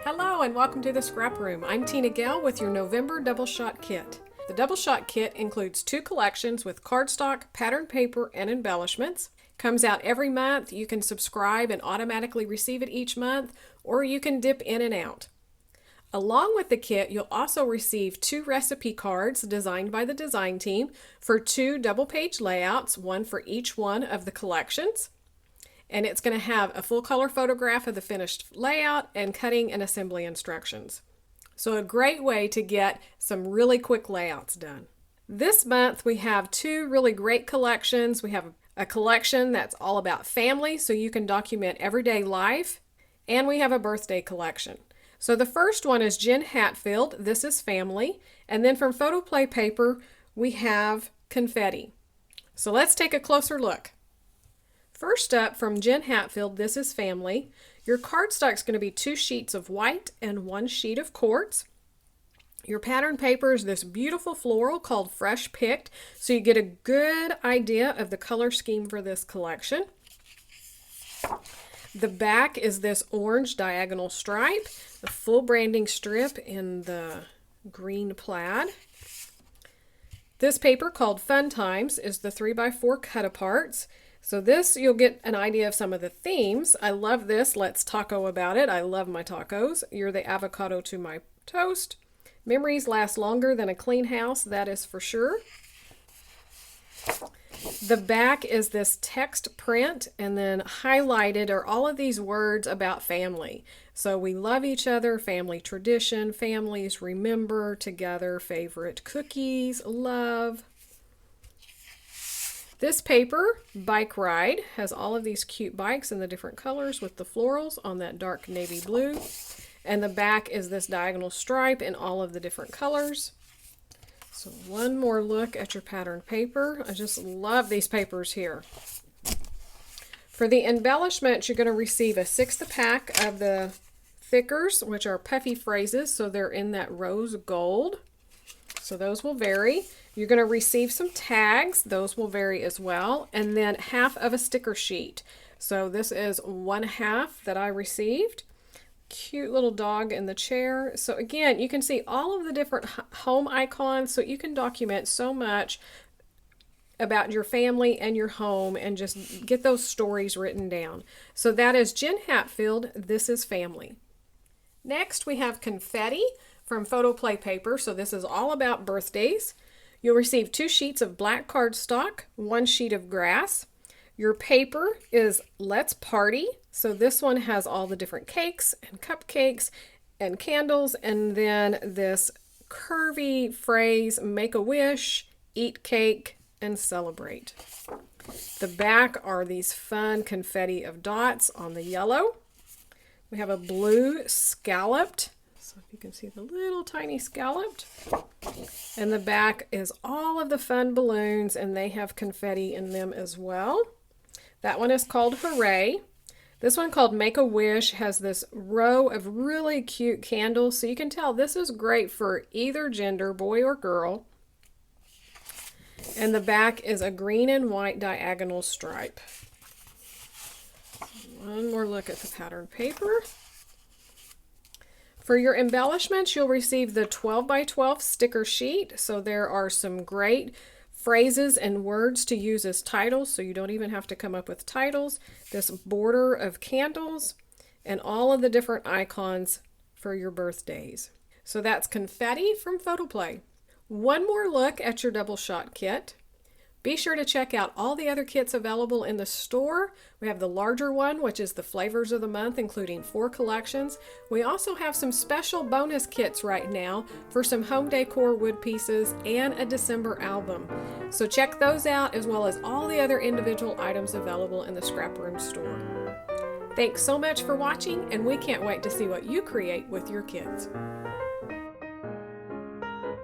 Hello and welcome to the Scrap Room. I'm Tina Gale with your November Double Shot Kit. The Double Shot Kit includes 2 collections with cardstock, pattern paper, and embellishments. Comes out every month. You can subscribe and automatically receive it each month, or you can dip in and out. Along with the kit, you'll also receive 2 recipe cards designed by the design team for 2 double-page layouts, one for each one of the collections. And it's going to have a full color photograph of the finished layout and cutting and assembly instructions. So a great way to get some really quick layouts done. This month we have 2 really great collections. We have a collection that's all about family, so you can document everyday life, and we have a birthday collection. So the first one is Jen Hatfield, This is Family, and then from Photoplay Paper we have Confetti. So let's take a closer look. First up, from Jen Hatfield, This is Family, your cardstock is going to be 2 sheets of white and 1 sheet of quartz. Your pattern paper is this beautiful floral called Fresh Picked, so you get a good idea of the color scheme for this collection. The back is this orange diagonal stripe, the full branding strip in the green plaid. This paper called Fun Times is the 3x4 cut-aparts. So this, you'll get an idea of some of the themes. I love this. Let's taco about it. I love my tacos. You're the avocado to my toast. Memories last longer than a clean house, that is for sure. The back is this text print, and then highlighted are all of these words about family. So we love each other, family tradition, families remember, together, favorite cookies, love. This paper, Bike Ride, has all of these cute bikes in the different colors with the florals on that dark navy blue. And the back is this diagonal stripe in all of the different colors. So one more look at your pattern paper. I just love these papers here. For the embellishments, you're going to receive a 1/6 pack of the thickers, which are puffy phrases, so they're in that rose gold. So those will vary. You're going to receive some tags. Those will vary as well. And then half of a sticker sheet. So this is 1/2 that I received. Cute little dog in the chair. So again, you can see all of the different home icons, so you can document so much about your family and your home and just get those stories written down. So that is Jen Hatfield, This is Family. Next we have Confetti from Photoplay Paper. So this is all about birthdays. You'll receive 2 sheets of black cardstock, 1 sheet of grass. Your paper is Let's Party. So this one has all the different cakes and cupcakes and candles, and then this curvy phrase, make a wish, eat cake, and celebrate. The back are these fun confetti of dots on the yellow. We have a blue scalloped. So if you can see the little tiny scalloped. And the back is all of the fun balloons, and they have confetti in them as well. That one is called Hooray. This one called Make a Wish has this row of really cute candles, so you can tell this is great for either gender, boy or girl. And the back is a green and white diagonal stripe. One more look at the pattern paper. For your embellishments, you'll receive the 12x12 sticker sheet. So there are some great phrases and words to use as titles, so you don't even have to come up with titles. This border of candles and all of the different icons for your birthdays. So that's Confetti from Photoplay. One more look at your double shot kit. Be sure to check out all the other kits available in the store. We have the larger one, which is the flavors of the month, including 4 collections. We also have some special bonus kits right now for some home decor wood pieces and a December album. So check those out, as well as all the other individual items available in the Scrap Room store. Thanks so much for watching, and we can't wait to see what you create with your kids.